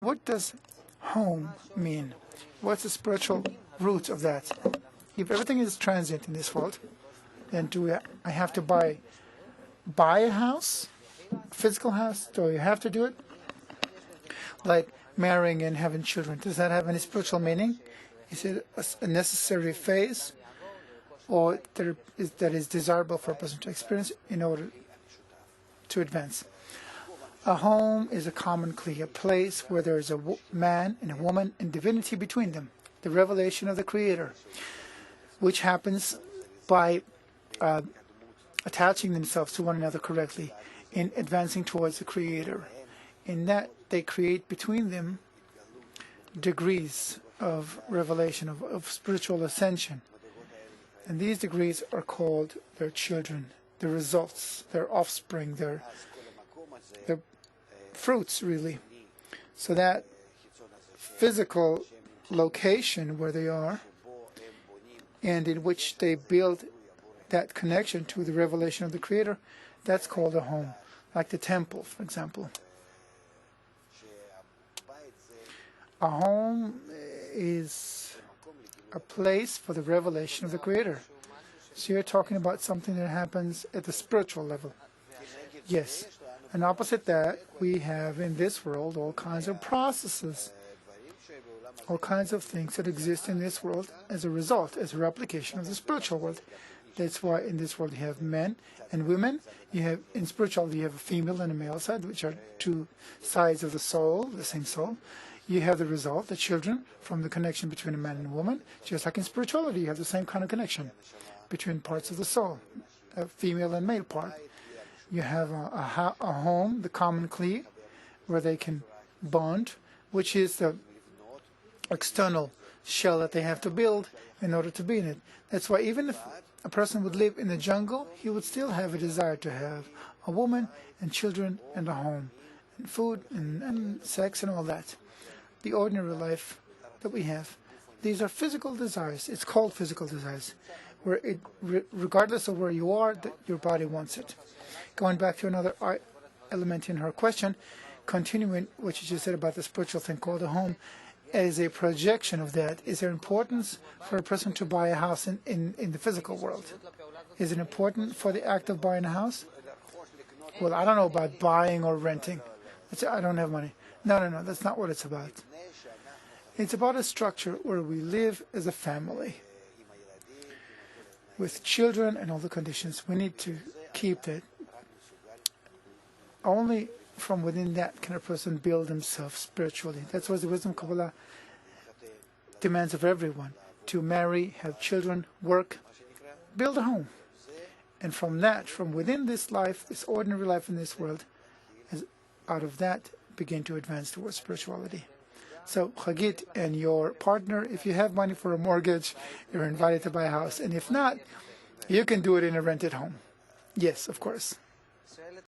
What does home mean? What's the spiritual root of that? If everything is transient in this world, then I have to buy a house, a physical house? Do you have to do it? Like marrying and having children. Does that have any spiritual meaning? Is it a necessary phase, or that is desirable for a person to experience in order to advance? A home is a common kli, a place where there is a man and a woman and divinity between them, the revelation of the Creator, which happens by attaching themselves to one another correctly in advancing towards the Creator. In that, they create between them degrees of revelation, of spiritual ascension. And these degrees are called their children, their results, their offspring, their fruits, really. So that physical location where they are and in which they build that connection to the revelation of the Creator, that's called a home, like the temple, for example. A home is a place for the revelation of the Creator. So you're talking about something that happens at the spiritual level. Yes. And opposite that, we have in this world all kinds of processes, all kinds of things that exist in this world as a result, as a replication of the spiritual world. That's why in this world you have men and women. You have, in spirituality, you have a female and a male side, which are two sides of the soul, the same soul. You have the result, the children, from the connection between a man and a woman. Just like in spirituality, you have the same kind of connection between parts of the soul, a female and male part. You have a home, the common kli, where they can bond, which is the external shell that they have to build in order to be in it. That's why even if a person would live in the jungle, he would still have a desire to have a woman and children and a home, and food and sex and all that. The ordinary life that we have. These are physical desires. It's called physical desires, where regardless of where you are, your body wants it. Going back to another element in her question, continuing what you just said about the spiritual thing called a home, as a projection of that, is there importance for a person to buy a house in the physical world? Is it important for the act of buying a house? Well, I don't know about buying or renting. I don't have money. No, that's not what it's about. It's about a structure where we live as a family with children and all the conditions. We need to keep that. Only from within that can a person build himself spiritually. That's what the wisdom Kabbalah demands of everyone: to marry, have children, work, build a home. And from that, from within this life, this ordinary life in this world, out of that, begin to advance towards spirituality. So, Chagit and your partner, if you have money for a mortgage, you're invited to buy a house. And if not, you can do it in a rented home. Yes, of course.